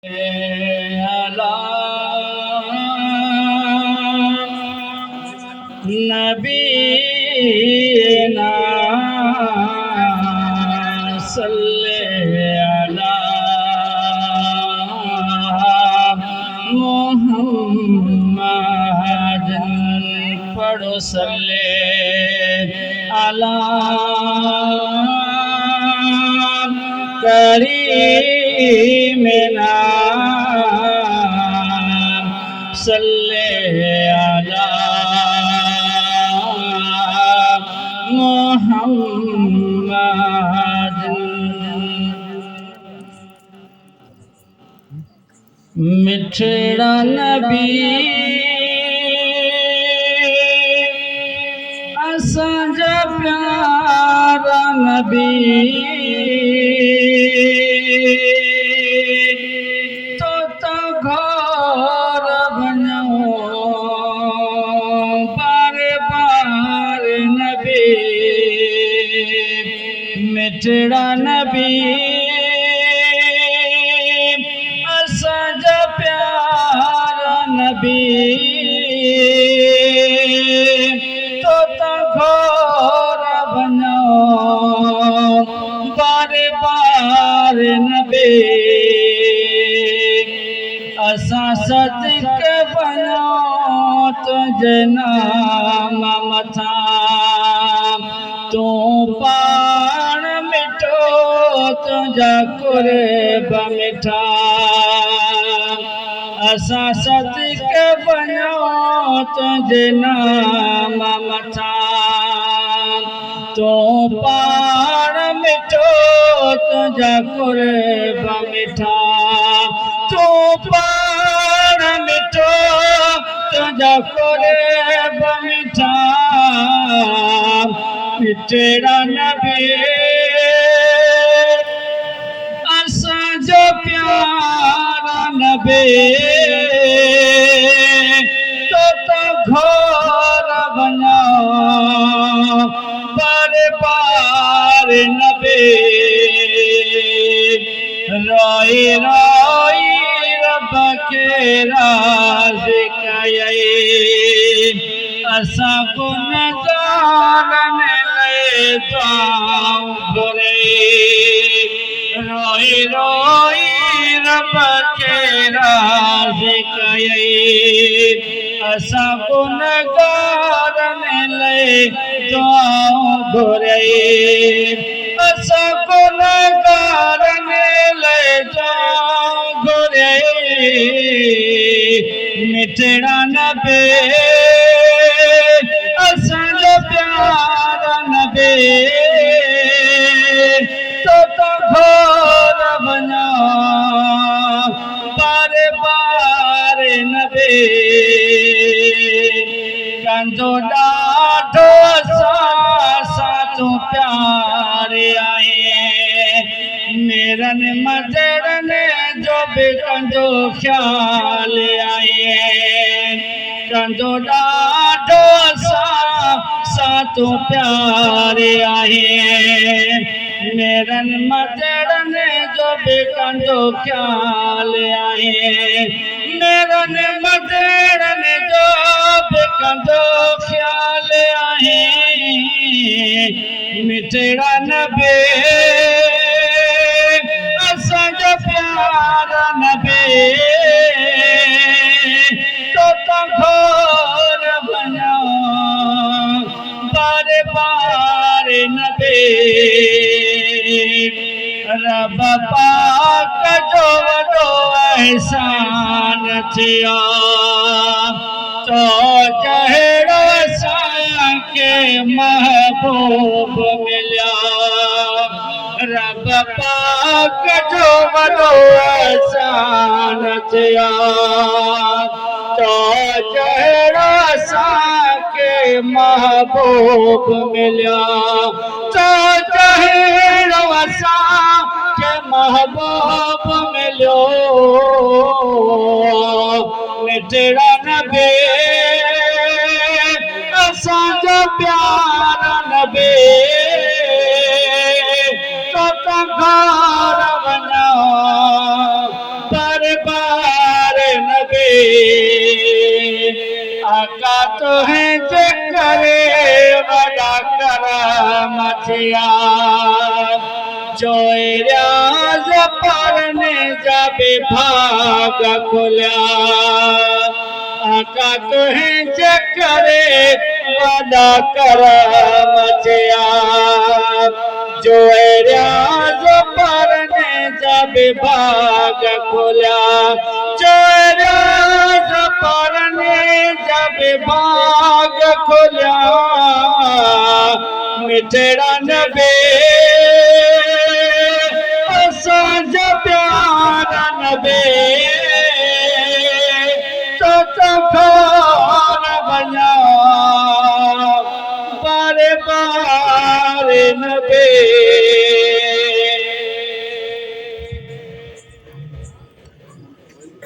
अला नबीना सल्ले अला मुहम्मद पढ़ो सल्ले अला करीमना सल्ले अला मुहम्मद। मिठड़ा नबी असांजा प्यारा नबी तो घर बनो बारे बार नबी। मिठड़ा नबी असांजा प्यारा नबी तो घर बनो बारे बार नबी। असा सदक बनो तुझे नाम मथा तू पाण मिठो तुझा कुर्ब मिठा। असा सदक बनो तुझे नाम मथा तू पाण मिठो तुझा कुर्ब मिठा। तू पाण मिठो तुझा कुर्ब मिठा। मिठड़ा नबी असांजो प्यारा नबी तो घर बनो बारे बार नबी। रोई रोई रब के राज़ी कई असा गुनहगारन ले दुआऊं घुरे। रोई रोई रब के राज़ी कई असा गुनहगारन ले दुआऊं घुरे। असा गुनहगारन ले दुआऊं घुरे। मिठड़ा नबी असांजो प्यारा नबी तो घर बनो बारे बार नबी। कंदो ॾाढो असां तू प्यारे आए मेरन मदरन जो भी कंदो ख्याल आए। कंदो ॾाढो असां तू प्यारे आए मेरन मदरन जो भी कंदो ख्याल आए। मेरन मदरन जो भी कंदो ख्याल आए। मिठड़ा नबी असांजो प्यारा नबी तो घर बनो बारे बार नबी। रब पाक जो वॾो एहसान थियो तो जहिड़ो असांखे महबूब मिलियो। रब पाक जो वॾो एहसान थियो तो जहिड़ो असांखे महबूब मिलियो। तो जहिड़ो असांखे महबूब मिलियो। मिठड़ा नबी असांजो प्यारा नबी तो घर वञो पर बार नबी आका तो है जे करे वडा करम थिया जो राज परने जाबे भाग खुलिया आका तो है जे करे वडा करम थिया जो राज परने जाबे भाग खुलिया जो राज परने जाबे भाग खुलिया मिठड़ा नबी असांजा प्यारा नबी तो खान बना